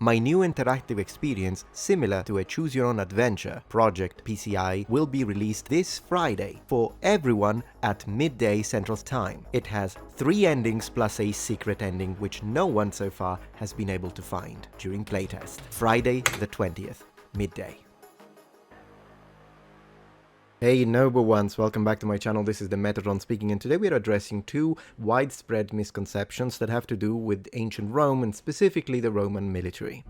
My new interactive experience, similar to a Choose Your Own Adventure project PCI, will be released this Friday for everyone at midday Central Time. It has 3 endings plus a secret ending which no one so far has been able to find during playtest. Friday the 20th, midday. Hey noble ones, welcome back to my channel. This is the Metatron speaking, and today we are addressing 2 widespread misconceptions that have to do with ancient Rome and specifically the Roman military.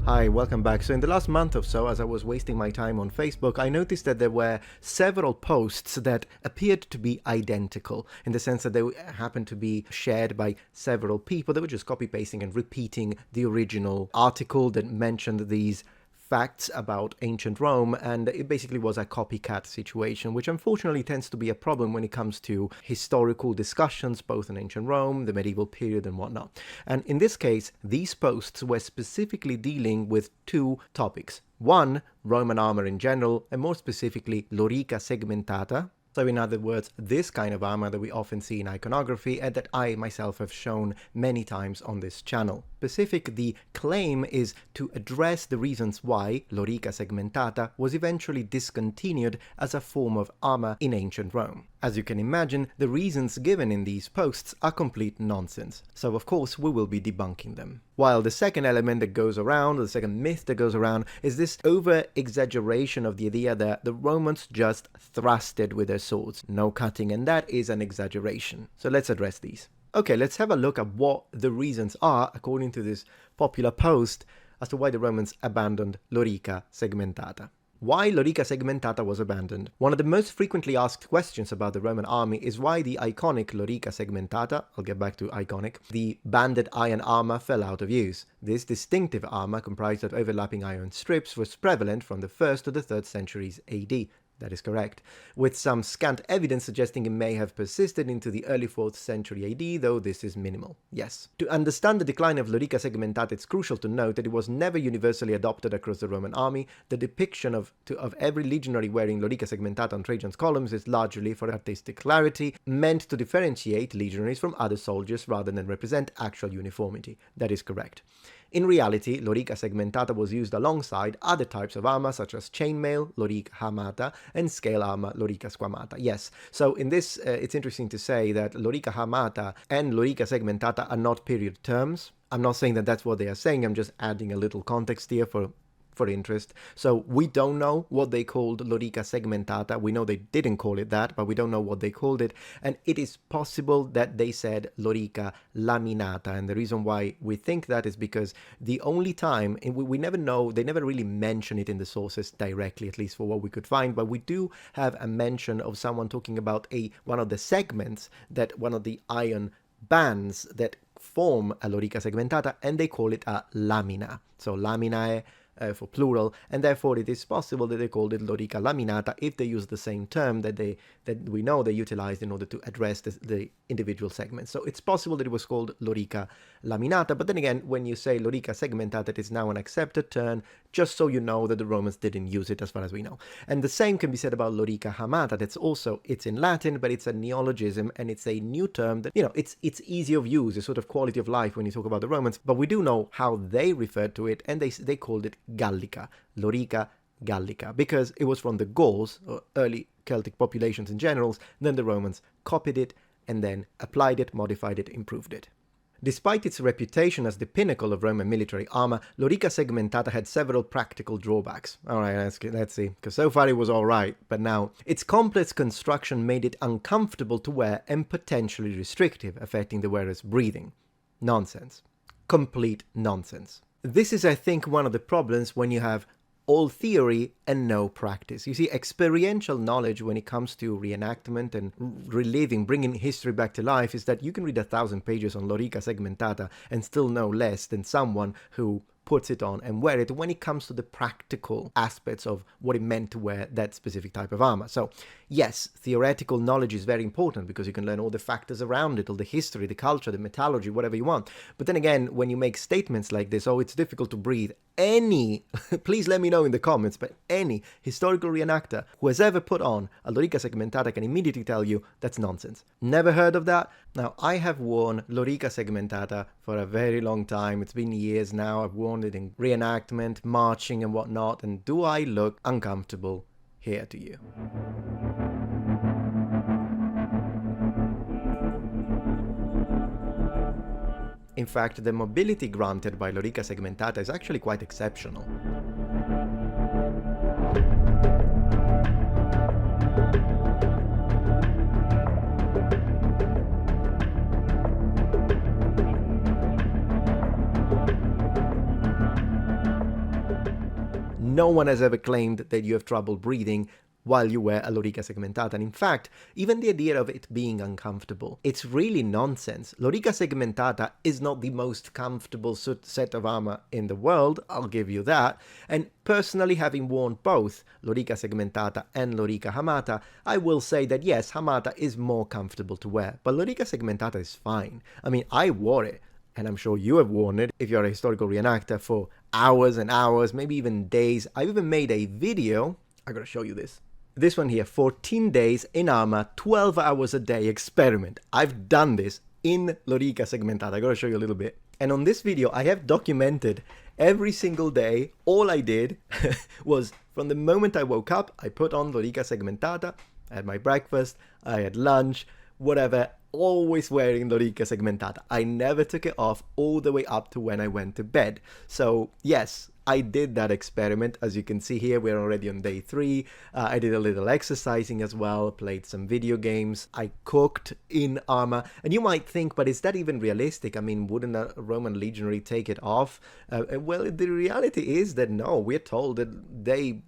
Hi, welcome back. So in the last month or so, as I was wasting my time on Facebook, I noticed that there were several posts that appeared to be identical, in the sense that they happened to be shared by several people. They were just copy-pasting and repeating the original article that mentioned these facts about ancient Rome, and it basically was a copycat situation, which unfortunately tends to be a problem when it comes to historical discussions, both in ancient Rome, the medieval period, and whatnot. And in this case, these posts were specifically dealing with 2 topics. One, Roman armor in general, and more specifically, lorica segmentata. So in other words, this kind of armor that we often see in iconography and that I myself have shown many times on this channel. Specific, the claim is to address the reasons why lorica segmentata was eventually discontinued as a form of armor in ancient Rome. As you can imagine, the reasons given in these posts are complete nonsense, so of course we will be debunking them. While the second element that goes around, or the second myth that goes around, is this over-exaggeration of the idea that the Romans just thrusted with their swords, no cutting, and that is an exaggeration. So let's address these. Okay, let's have a look at what the reasons are, according to this popular post, as to why the Romans abandoned lorica segmentata. Why lorica segmentata was abandoned. One of the most frequently asked questions about the Roman army is why the iconic lorica segmentata, I'll get back to iconic, the banded iron armor fell out of use. This distinctive armor, comprised of overlapping iron strips, was prevalent from the 1st to the 3rd centuries AD. That is correct, with some scant evidence suggesting it may have persisted into the early 4th century AD, though this is minimal. Yes. To understand the decline of lorica segmentata, it's crucial to note that it was never universally adopted across the Roman army. The depiction of every legionary wearing lorica segmentata on Trajan's columns is largely for artistic clarity, meant to differentiate legionaries from other soldiers rather than represent actual uniformity. That is correct. In reality, lorica segmentata was used alongside other types of armor such as chainmail, lorica hamata, and scale armor, lorica squamata. Yes, so in this, it's interesting to say that lorica hamata and lorica segmentata are not period terms. I'm not saying that that's what they are saying, I'm just adding a little context here for interest. So we don't know what they called lorica segmentata. We know they didn't call it that, but we don't know what they called it. And it is possible that they said lorica laminata. And the reason why we think that is because the only time, and we never know, they never really mention it in the sources directly, at least for what we could find, but we do have a mention of someone talking about one of the segments, that one of the iron bands that form a lorica segmentata, and they call it a lamina. So laminae for plural, and therefore it is possible that they called it lorica laminata if they use the same term that we know they utilized in order to address the individual segments. So it's possible that it was called lorica laminata, but then again, when you say lorica segmentata, it is now an accepted term, just so you know that the Romans didn't use it as far as we know. And the same can be said about lorica hamata. It's in Latin, but it's a neologism, and it's a new term that, it's easy of use, a sort of quality of life when you talk about the Romans, but we do know how they referred to it, and they called it Gallica, lorica Gallica, because it was from the Gauls, or early Celtic populations in general. Then the Romans copied it and then applied it, modified it, improved it. Despite its reputation as the pinnacle of Roman military armor, lorica segmentata had several practical drawbacks. Alright, let's see, because so far it was alright, but now its complex construction made it uncomfortable to wear and potentially restrictive, affecting the wearer's breathing. Nonsense. Complete nonsense. This is, I think, one of the problems when you have all theory and no practice. You see, experiential knowledge when it comes to reenactment and reliving, bringing history back to life, is that you can read 1,000 pages on lorica segmentata and still know less than someone who puts it on and wear it when it comes to the practical aspects of what it meant to wear that specific type of armor. So yes, theoretical knowledge is very important because you can learn all the factors around it, all the history, the culture, the metallurgy, whatever you want. But then again, when you make statements like this, oh, it's difficult to breathe, any, please let me know in the comments, but any historical reenactor who has ever put on a lorica segmentata can immediately tell you that's nonsense. Never heard of that? Now, I have worn lorica segmentata for a very long time. It's been years now. I've worn it in reenactment, marching and whatnot. And do I look uncomfortable here to you? In fact, the mobility granted by lorica segmentata is actually quite exceptional. No one has ever claimed that you have trouble breathing while you wear a lorica segmentata. And in fact, even the idea of it being uncomfortable, it's really nonsense. Lorica segmentata is not the most comfortable set of armor in the world, I'll give you that. And personally, having worn both lorica segmentata and lorica hamata, I will say that yes, hamata is more comfortable to wear, but lorica segmentata is fine. I mean, I wore it, and I'm sure you have worn it if you're a historical reenactor, for hours and hours, maybe even days. I've even made a video, I gotta show you this. This one here, 14 days in armor, 12 hours a day experiment. I've done this in lorica segmentata. I gotta show you a little bit. And on this video, I have documented every single day. All I did was, from the moment I woke up, I put on lorica segmentata, I had my breakfast, I had lunch, whatever, always wearing lorica segmentata. I never took it off all the way up to when I went to bed. So yes, I did that experiment. As you can see here, we're already on day 3. I did a little exercising as well, played some video games. I cooked in armor. And you might think, but is that even realistic? I mean, wouldn't a Roman legionary take it off? Well, the reality is that no, we're told that they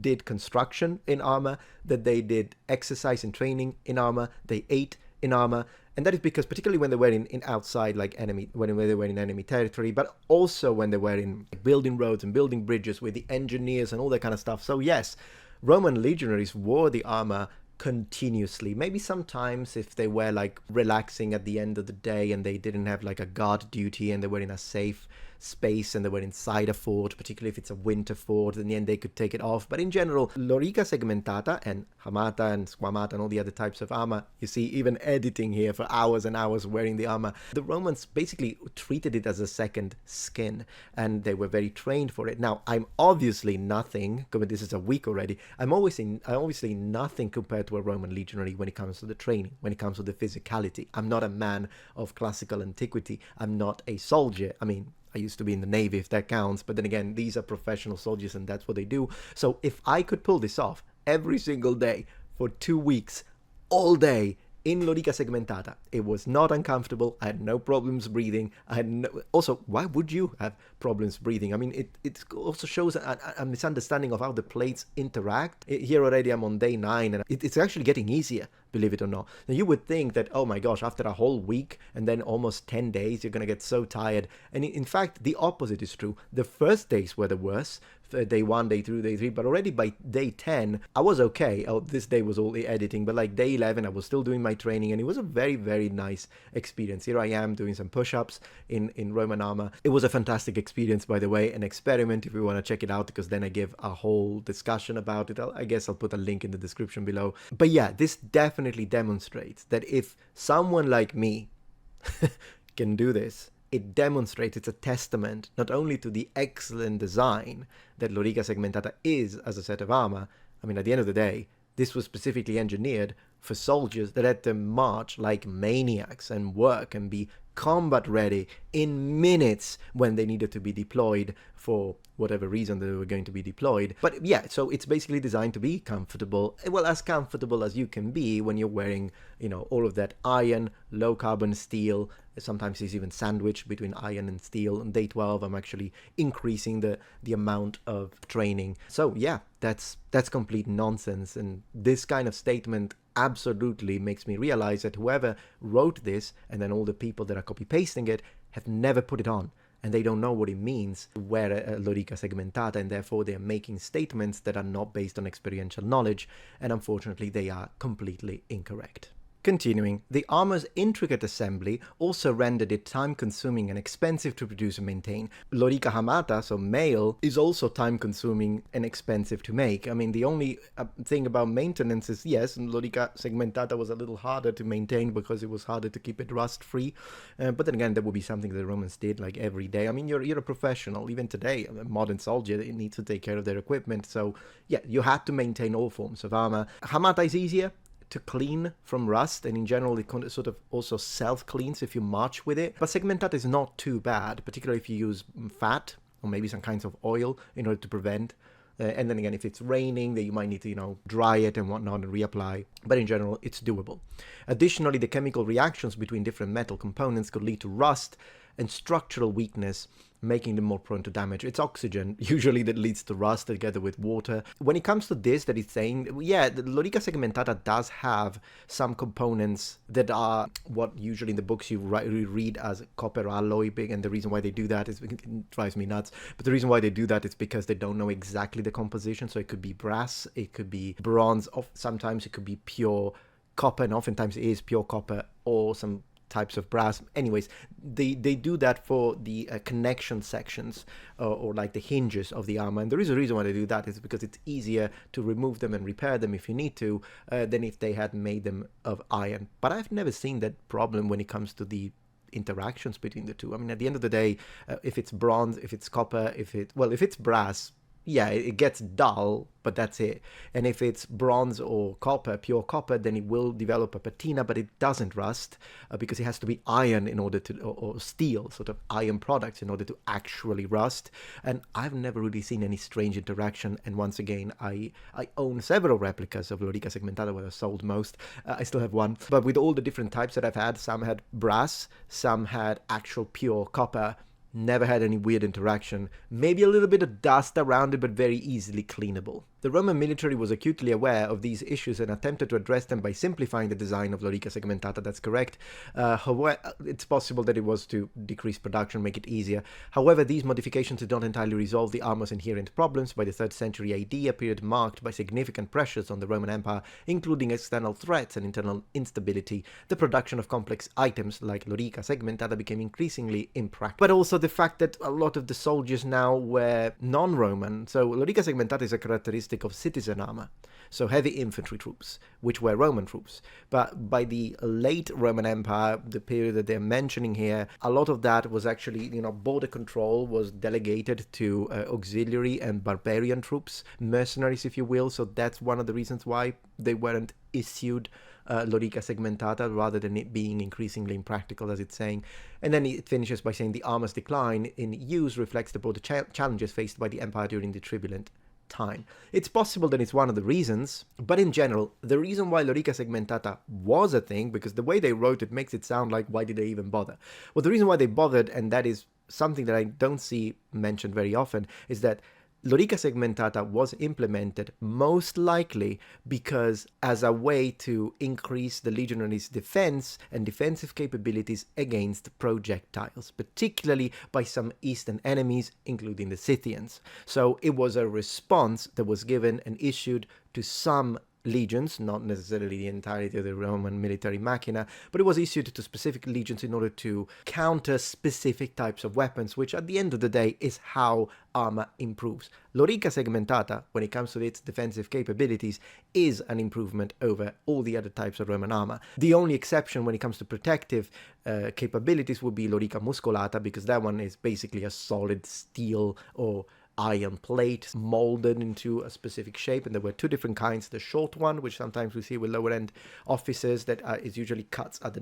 did construction in armor, that they did exercise and training in armor, they ate in armor. And that is because, particularly when they were in outside, like enemy, when they were in enemy territory, but also when they were in building roads and building bridges with the engineers and all that kind of stuff. So yes, Roman legionaries wore the armor continuously. Maybe sometimes if they were like relaxing at the end of the day and they didn't have like a guard duty and they were in a safe space and they were inside a fort, particularly if it's a winter fort, in the end they could take it off. But in general, lorica segmentata and hamata and squamata and all the other types of armor, you see even editing here for hours and hours wearing the armor, the Romans basically treated it as a second skin and they were very trained for it. Now, I'm obviously nothing, this is a week already, I'm obviously nothing compared to a Roman legionary when it comes to the training, when it comes to the physicality. I'm not a man of classical antiquity. I'm not a soldier. I mean, I used to be in the Navy, if that counts, but then again, these are professional soldiers and that's what they do. So if I could pull this off every single day for 2 weeks, all day, in lorica segmentata, it was not uncomfortable. I had no problems breathing. Also, why would you have problems breathing? I mean, it also shows a misunderstanding of how the plates interact. Here already I'm on day 9 and it's actually getting easier, believe it or not. Now you would think that, oh my gosh, after a whole week and then almost 10 days, you're going to get so tired. And in fact, the opposite is true. The first days were the worst. Day 1, day 2, day 3, but already by day 10 I was okay. Oh, this day was all the editing, but like day 11 I was still doing my training and it was a very, very nice experience. Here I am doing some push-ups in Roman armor. It was a fantastic experience, by the way, an experiment if you want to check it out, because then I give a whole discussion about it. I guess I'll put a link in the description below. But yeah, this definitely demonstrates that if someone like me can do this, it demonstrates, it's a testament not only to the excellent design that lorica segmentata is as a set of armor. I mean, at the end of the day, this was specifically engineered for soldiers that had to march like maniacs and work and be combat ready in minutes when they needed to be deployed for whatever reason they were going to be deployed. But yeah, so it's basically designed to be comfortable, well, as comfortable as you can be when you're wearing, you know, all of that iron, low carbon steel. Sometimes it's even sandwiched between iron and steel. On day 12 I'm actually increasing the amount of training. So yeah, that's complete nonsense, and this kind of statement absolutely makes me realize that whoever wrote this and then all the people that are copy pasting it have never put it on. and they don't know what it means to wear a lorica segmentata, and therefore they're making statements that are not based on experiential knowledge, and unfortunately they are completely incorrect. Continuing, the armor's intricate assembly also rendered it time-consuming and expensive to produce and maintain. Lorica hamata, so male, is also time-consuming and expensive to make. I mean, the only thing about maintenance is, yes, Lorica segmentata was a little harder to maintain because it was harder to keep it rust-free. But then again, that would be something that the Romans did like every day. I mean, you're a professional. Even today, a modern soldier, they need to take care of their equipment. So, yeah, you had to maintain all forms of armor. Hamata is easier to clean from rust, and in general it sort of also self-cleans if you march with it. But segmentata is not too bad, particularly if you use fat or maybe some kinds of oil in order to prevent. And then again, if it's raining, then you might need to, dry it and whatnot and reapply. But in general, it's doable. Additionally, the chemical reactions between different metal components could lead to rust and structural weakness, making them more prone to damage. It's oxygen, usually, that leads to rust together with water. When it comes to this, that it's saying, yeah, the Lorica segmentata does have some components that are what usually in the books you read as copper alloy, and the reason why they do that is, it drives me nuts, but the reason why they do that is because they don't know exactly the composition. So it could be brass, it could be bronze, sometimes it could be pure copper, and oftentimes it is pure copper or some types of brass. Anyways, they do that for the connection sections or like the hinges of the armor, and there is a reason why they do that. Is because it's easier to remove them and repair them if you need to than if they had made them of iron. But I've never seen that problem when it comes to the interactions between the two. I mean, at the end of the day, if it's bronze, if it's copper, if it's brass, yeah, it gets dull, but that's it. And if it's bronze or copper, pure copper, then it will develop a patina, but it doesn't rust because it has to be iron in order to, or steel, sort of iron products in order to actually rust. And I've never really seen any strange interaction. And once again, I own several replicas of Lorica segmentata, where I've sold most. I still have one. But with all the different types that I've had, some had brass, some had actual pure copper. Never had any weird interaction. Maybe a little bit of dust around it, but very easily cleanable. The Roman military was acutely aware of these issues and attempted to address them by simplifying the design of Lorica segmentata. That's correct. However, it's possible that it was to decrease production, make it easier. However, these modifications did not entirely resolve the armor's inherent problems. By the 3rd century AD, a period marked by significant pressures on the Roman Empire, including external threats and internal instability, the production of complex items like Lorica segmentata became increasingly impractical. But also the fact that a lot of the soldiers now were non-Roman. So Lorica segmentata is a characteristic of citizen armor, so heavy infantry troops, which were Roman troops. But by the late Roman Empire, the period that they're mentioning here, a lot of that was actually, border control was delegated to auxiliary and barbarian troops, mercenaries, if you will. So that's one of the reasons why they weren't issued Lorica segmentata, rather than it being increasingly impractical, as it's saying. And then it finishes by saying the armor's decline in use reflects the broader challenges faced by the empire during the turbulent time. It's possible that it's one of the reasons, but in general, the reason why Lorica segmentata was a thing, because the way they wrote it makes it sound like, why did they even bother? Well, the reason why they bothered, and that is something that I don't see mentioned very often, is that Lorica segmentata was implemented most likely because as a way to increase the legionaries' defense and defensive capabilities against projectiles, particularly by some eastern enemies, including the Scythians. So it was a response that was given and issued to some legions, not necessarily the entirety of the Roman military machina, but it was issued to specific legions in order to counter specific types of weapons, which at the end of the day is how armor improves. Lorica segmentata, when it comes to its defensive capabilities, is an improvement over all the other types of Roman armor. The only exception when it comes to protective capabilities would be Lorica muscolata, because that one is basically a solid steel or iron plate molded into a specific shape, and there were two different kinds: the short one, which sometimes we see with lower end officers, that is usually cuts at the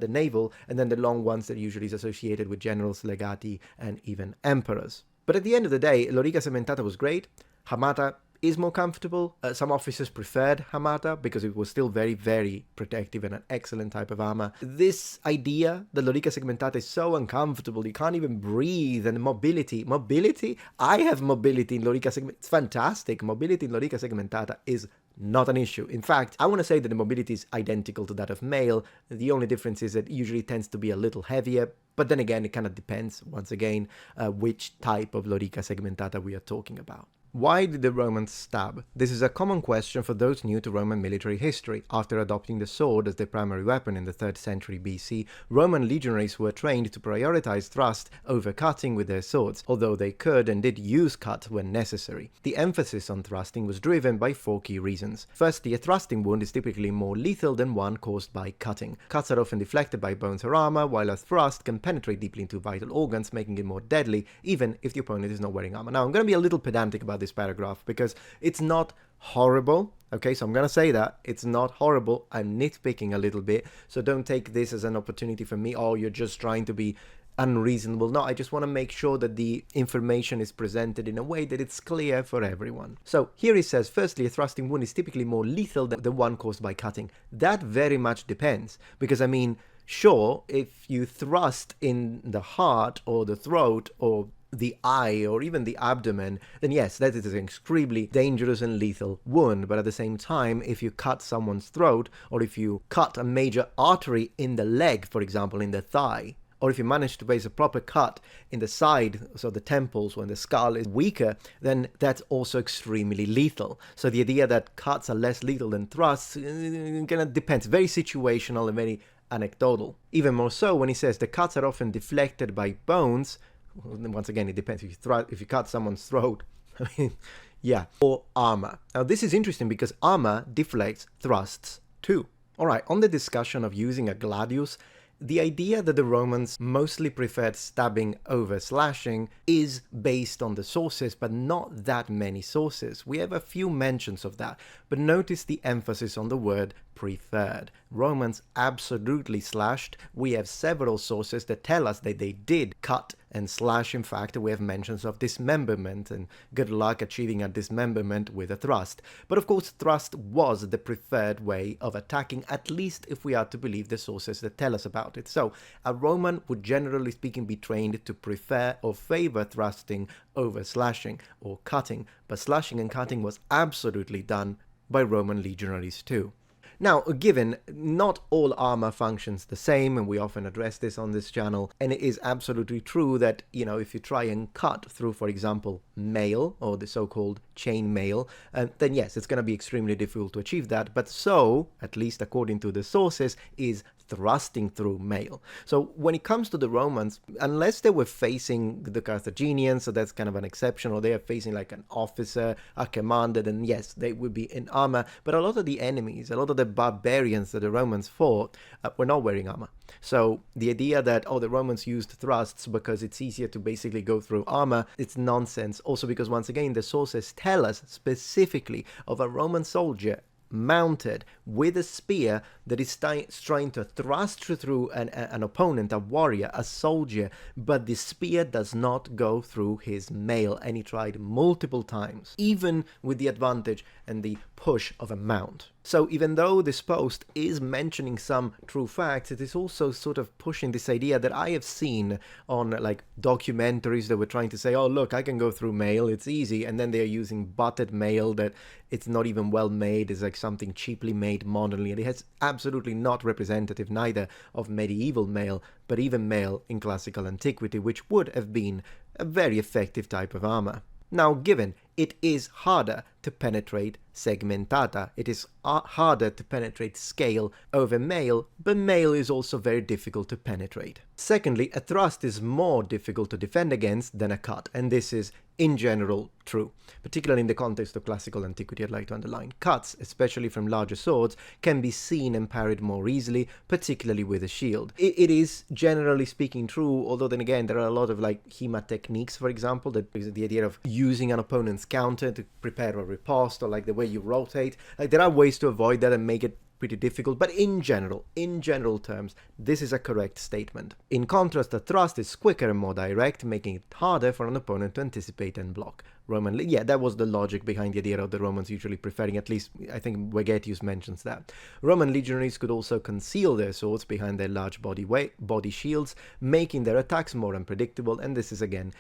navel, and then the long ones that usually is associated with generals, legati, and even emperors. But at the end of the day, Lorica segmentata was great. Hamata is more comfortable. Some officers preferred hamata because it was still very, very protective and an excellent type of armor. This idea that Lorica segmentata is so uncomfortable, you can't even breathe, and mobility, I have mobility in Lorica segmentata, it's fantastic. Mobility in Lorica segmentata is not an issue. In fact, I want to say that the mobility is identical to that of male. The only difference is that it usually tends to be a little heavier, but then again, it kind of depends, once again, which type of lorica segmentata we are talking about. Why did the Romans stab? This is a common question for those new to Roman military history. After adopting the sword as their primary weapon in the 3rd century BC, Roman legionaries were trained to prioritize thrust over cutting with their swords, although they could and did use cut when necessary. The emphasis on thrusting was driven by 4 key reasons. Firstly, a thrusting wound is typically more lethal than one caused by cutting. Cuts are often deflected by bones or armor, while a thrust can penetrate deeply into vital organs, making it more deadly, even if the opponent is not wearing armor. Now, I'm going to be a little pedantic about this paragraph because it's not horrible. Okay, so I'm going to say that it's not horrible. I'm nitpicking a little bit, so don't take this as an opportunity for me, oh, you're just trying to be unreasonable. No, I just want to make sure that the information is presented in a way that it's clear for everyone. So here he says, firstly, a thrusting wound is typically more lethal than the one caused by cutting. That very much depends, because I mean, sure, if you thrust in the heart or the throat or the eye or even the abdomen, then yes, that is an extremely dangerous and lethal wound. But at the same time, if you cut someone's throat, or if you cut a major artery in the leg, for example, in the thigh, or if you manage to place a proper cut in the side, so the temples, when the skull is weaker, then that's also extremely lethal. So the idea that cuts are less lethal than thrusts kind of depends. Very situational and very anecdotal. Even more so when he says the cuts are often deflected by bones. Once again, it depends. If you cut someone's throat, I mean, yeah, or armor. Now, this is interesting because armor deflects thrusts too. All right, on the discussion of using a gladius, the idea that the Romans mostly preferred stabbing over slashing is based on the sources, but not that many sources. We have a few mentions of that, but notice the emphasis on the word preferred. Romans absolutely slashed. We have several sources that tell us that they did cut and slash. In fact, we have mentions of dismemberment, and good luck achieving a dismemberment with a thrust. But of course, thrust was the preferred way of attacking, at least if we are to believe the sources that tell us about it. So, a Roman would generally speaking be trained to prefer or favor thrusting over slashing or cutting, but slashing and cutting was absolutely done by Roman legionaries too. Now, given not all armor functions the same, and we often address this on this channel, and it is absolutely true that, if you try and cut through, for example, mail, or the so-called chain mail, then yes, it's going to be extremely difficult to achieve that, but so, at least according to the sources, is thrusting through mail. So when it comes to the Romans, unless they were facing the Carthaginians, so that's kind of an exception, or they are facing like an officer, a commander, then yes, they would be in armor. But a lot of the enemies, a lot of the barbarians that the Romans fought were not wearing armor. So the idea that, the Romans used thrusts because it's easier to basically go through armor, it's nonsense. Also because, once again, the sources tell us specifically of a Roman soldier mounted with a spear that is trying to thrust through an opponent, a warrior, a soldier, but the spear does not go through his mail, and he tried multiple times, even with the advantage and the push of a mount. So even though this post is mentioning some true facts, it is also sort of pushing this idea that I have seen on like documentaries that were trying to say, oh look, I can go through mail, it's easy, and then they're using butted mail that it's not even well made, it's like something cheaply made modernly, and it has absolutely not representative neither of medieval mail, but even mail in classical antiquity, which would have been a very effective type of armor. Now, given it is harder to penetrate segmentata, it is harder to penetrate scale over mail, but mail is also very difficult to penetrate. Secondly, a thrust is more difficult to defend against than a cut, and this is in general true. Particularly in the context of classical antiquity, I'd like to underline. Cuts, especially from larger swords, can be seen and parried more easily, particularly with a shield. It is generally speaking true, although then again there are a lot of like HEMA techniques, for example, that is the idea of using an opponent's counter to prepare a riposte, or like the way you rotate. Like there are ways to avoid that and make it pretty difficult, but in general terms, this is a correct statement. In contrast, a thrust is quicker and more direct, making it harder for an opponent to anticipate and block. That was the logic behind the idea of the Romans usually preferring, at least I think Vegetius mentions that. Roman legionaries could also conceal their swords behind their large body shields, making their attacks more unpredictable, and this is again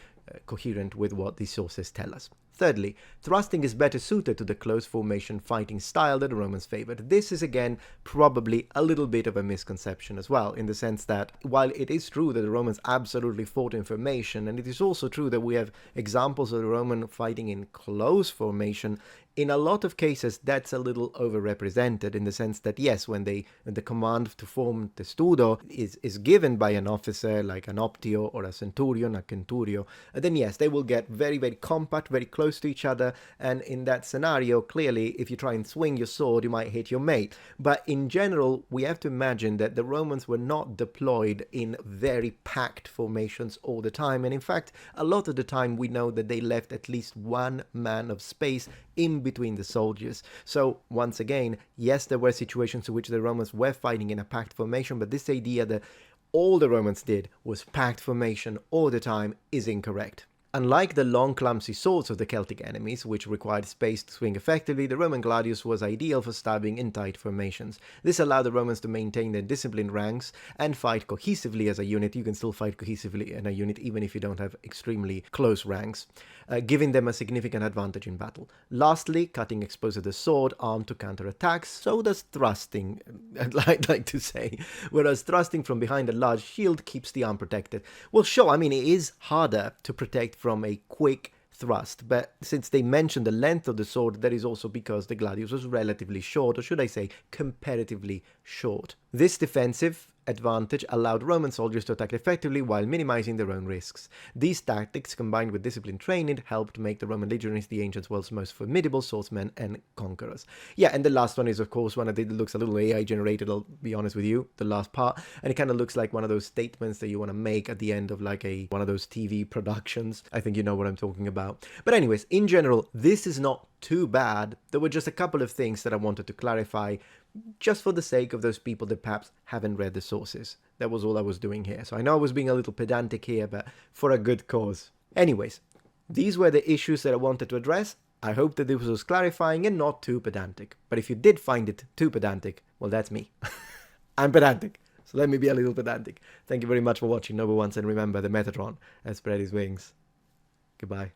coherent with what these sources tell us. Thirdly, thrusting is better suited to the close formation fighting style that the Romans favored. This is again probably a little bit of a misconception as well, in the sense that while it is true that the Romans absolutely fought in formation, and it is also true that we have examples of the Roman fighting in close formation, in a lot of cases that's a little overrepresented, in the sense that yes, when the command to form testudo is given by an officer like an optio or a centurion, a centurio, then yes, they will get very, very compact, very close to each other, and in that scenario, clearly, if you try and swing your sword, you might hit your mate. But in general, we have to imagine that the Romans were not deployed in very packed formations all the time, and in fact, a lot of the time we know that they left at least one man of space in between the soldiers. So once again, yes, there were situations in which the Romans were fighting in a packed formation, but this idea that all the Romans did was packed formation all the time is incorrect. Unlike the long, clumsy swords of the Celtic enemies, which required space to swing effectively, the Roman gladius was ideal for stabbing in tight formations. This allowed the Romans to maintain their disciplined ranks and fight cohesively as a unit. You can still fight cohesively in a unit even if you don't have extremely close ranks, giving them a significant advantage in battle. Lastly, cutting exposes the sword arm to counterattacks, so does thrusting, I'd like to say, whereas thrusting from behind a large shield keeps the arm protected. Well, sure, I mean, it is harder to protect from a quick thrust, but since they mentioned the length of the sword, that is also because the gladius was relatively short, or should I say comparatively short. This defensive advantage allowed Roman soldiers to attack effectively while minimizing their own risks. These tactics, combined with disciplined training, helped make the Roman legionaries the ancient world's most formidable swordsmen and conquerors. Yeah, and the last one is, of course, one that looks a little AI generated, I'll be honest with you, the last part, and it kind of looks like one of those statements that you want to make at the end of like one of those TV productions. I think you know what I'm talking about. But anyways, in general, this is not too bad. There were just a couple of things that I wanted to clarify, just for the sake of those people that perhaps haven't read the sources. That was all I was doing here. So I know I was being a little pedantic here, but for a good cause. Anyways, these were the issues that I wanted to address. I hope that this was clarifying and not too pedantic. But if you did find it too pedantic, well, that's me. I'm pedantic. So let me be a little pedantic. Thank you very much for watching, Noble Ones, and remember, the Metatron has spread his wings. Goodbye.